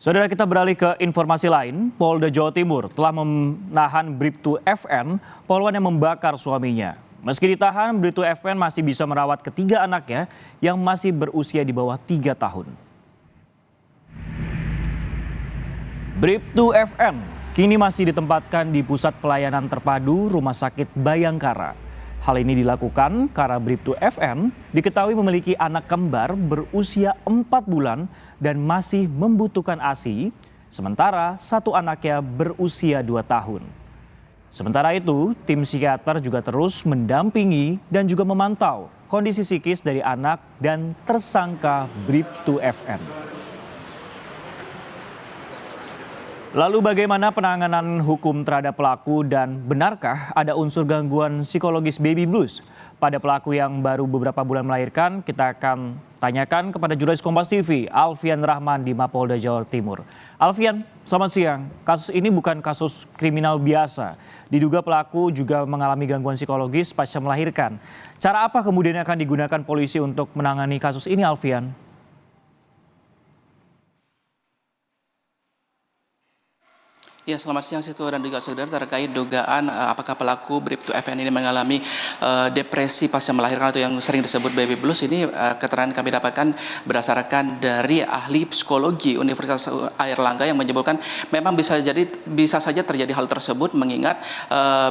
Saudara, kita beralih ke informasi lain. Polda Jawa Timur telah menahan Bribtu FN, poluan yang membakar suaminya. Meski ditahan, Bribtu FN masih bisa merawat ketiga anaknya yang masih berusia di bawah 3 tahun. Bribtu FN kini masih ditempatkan di Pusat Pelayanan Terpadu Rumah Sakit Bayangkara. Hal ini dilakukan karena Bribtu FN diketahui memiliki anak kembar berusia 4 bulan dan masih membutuhkan ASI, sementara satu anaknya berusia 2 tahun. Sementara itu, tim psikiater juga terus mendampingi dan juga memantau kondisi psikis dari anak dan tersangka Bribtu FN. Lalu bagaimana penanganan hukum terhadap pelaku dan benarkah ada unsur gangguan psikologis baby blues pada pelaku yang baru beberapa bulan melahirkan? Kita akan tanyakan kepada jurnalis Kompas TV, Alfian Rahman di Mapolda Jawa Timur. Alfian, selamat siang. Kasus ini bukan kasus kriminal biasa. Diduga pelaku juga mengalami gangguan psikologis pasca melahirkan. Cara apa kemudian akan digunakan polisi untuk menangani kasus ini, Alfian? Ya, selamat siang Sisko dan juga saudara, terkait dugaan apakah pelaku Bribtu FN ini mengalami depresi pasca melahirkan atau yang sering disebut baby blues. Ini keterangan kami dapatkan berdasarkan dari ahli psikologi Universitas Airlangga yang menyebutkan memang bisa saja terjadi hal tersebut, mengingat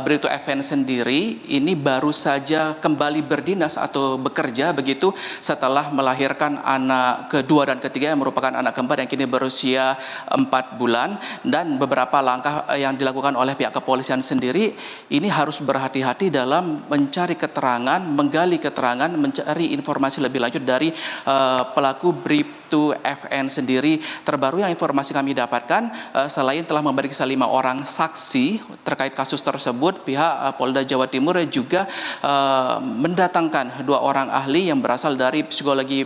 Bribtu FN sendiri ini baru saja kembali berdinas atau bekerja begitu setelah melahirkan anak kedua dan ketiga yang merupakan anak kembar yang kini berusia 4 bulan, dan beberapa langkah yang dilakukan oleh pihak kepolisian sendiri ini harus berhati-hati dalam mencari keterangan, menggali keterangan, mencari informasi lebih lanjut dari pelaku Bribtu FN sendiri. Terbaru yang informasi kami dapatkan, selain telah memeriksa 5 orang saksi terkait kasus tersebut, pihak Polda Jawa Timur juga mendatangkan 2 orang ahli yang berasal dari psikologi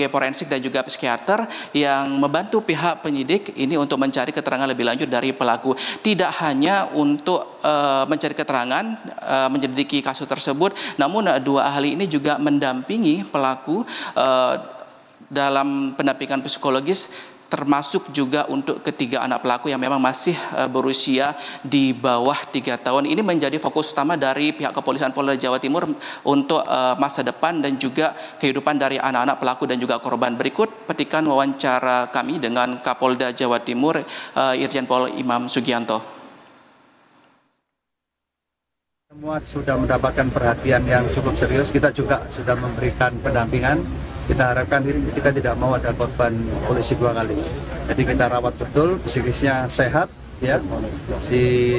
forensik dan juga psikiater yang membantu pihak penyidik ini untuk mencari keterangan lebih lanjut dari pelaku. Tidak hanya untuk mencari keterangan, menyelidiki kasus tersebut, namun 2 ahli ini juga mendampingi pelaku dalam pendampingan psikologis, termasuk juga untuk ketiga anak pelaku yang memang masih berusia di bawah 3 tahun. Ini menjadi fokus utama dari pihak kepolisian Polda Jawa Timur untuk masa depan dan juga kehidupan dari anak-anak pelaku dan juga korban. Berikut petikan wawancara kami dengan Kapolda Jawa Timur, Irjen Pol Imam Sugianto. Semua sudah mendapatkan perhatian yang cukup serius. Kita juga sudah memberikan pendampingan. Kita harapkan kita tidak mau ada korban polisi 2 kali. Jadi kita rawat betul, psikisnya sehat, ya. Si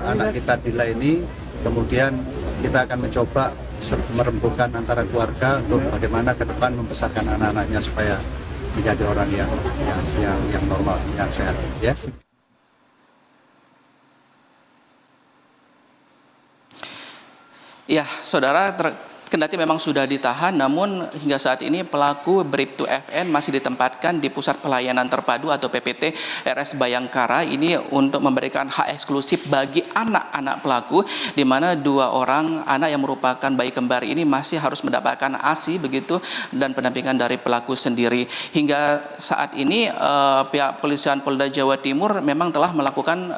anak kita Dila ini, kemudian kita akan mencoba merembukan antara keluarga untuk bagaimana ke depan membesarkan anak-anaknya supaya menjadi orang yang normal, yang sehat, ya. Ya, saudara, kendati memang sudah ditahan, namun hingga saat ini pelaku Bribtu FN masih ditempatkan di Pusat Pelayanan Terpadu atau PPT RS Bayangkara ini untuk memberikan hak eksklusif bagi anak-anak pelaku, di mana 2 orang anak yang merupakan bayi kembar ini masih harus mendapatkan ASI begitu dan pendampingan dari pelaku sendiri. Hingga saat ini pihak kepolisian Polda Jawa Timur memang telah melakukan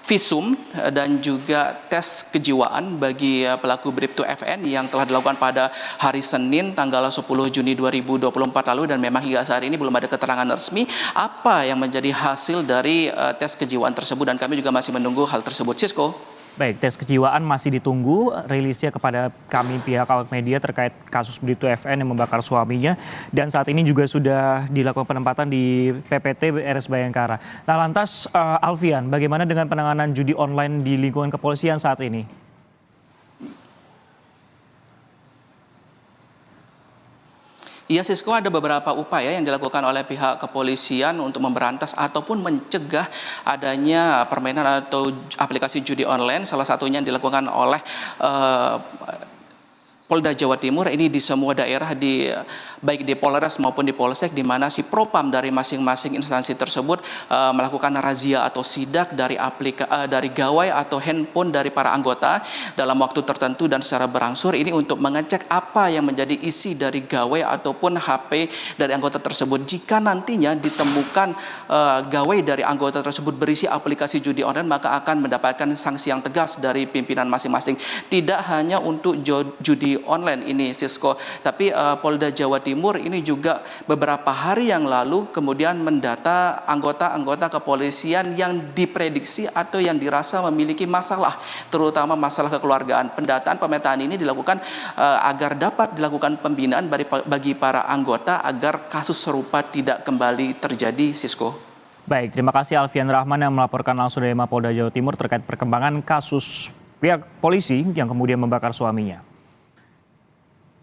visum dan juga tes kejiwaan bagi pelaku Bribtu FN yang telah dilakukan pada hari Senin tanggal 10 Juni 2024 lalu, dan memang hingga saat ini belum ada keterangan resmi apa yang menjadi hasil dari tes kejiwaan tersebut, dan kami juga masih menunggu hal tersebut. Sisko. Baik, tes kejiwaan masih ditunggu rilisnya kepada kami pihak awak media terkait kasus Bribtu FN yang membakar suaminya, dan saat ini juga sudah dilakukan penempatan di PPT RS Bayangkara. Nah, lantas Alfian, bagaimana dengan penanganan judi online di lingkungan kepolisian saat ini? Ya, Sisko, ada beberapa upaya yang dilakukan oleh pihak kepolisian untuk memberantas ataupun mencegah adanya permainan atau aplikasi judi online. Salah satunya yang dilakukan oleh Polda Jawa Timur ini di semua daerah baik di Polres maupun di Polsek, di mana si propam dari masing-masing instansi tersebut melakukan razia atau sidak dari dari gawai atau handphone dari para anggota dalam waktu tertentu dan secara berangsur, ini untuk mengecek apa yang menjadi isi dari gawai ataupun HP dari anggota tersebut. Jika nantinya ditemukan gawai dari anggota tersebut berisi aplikasi judi online, maka akan mendapatkan sanksi yang tegas dari pimpinan masing-masing. Tidak hanya untuk judi online ini, Sisko, tapi Polda Jawa Timur ini juga beberapa hari yang lalu kemudian mendata anggota-anggota kepolisian yang diprediksi atau yang dirasa memiliki masalah, terutama masalah kekeluargaan. Pendataan pemetaan ini dilakukan agar dapat dilakukan pembinaan bagi para anggota agar kasus serupa tidak kembali terjadi, Sisko. Baik, terima kasih Alfian Rahman yang melaporkan langsung dari Mapolda Jawa Timur terkait perkembangan kasus pihak polisi yang kemudian membakar suaminya.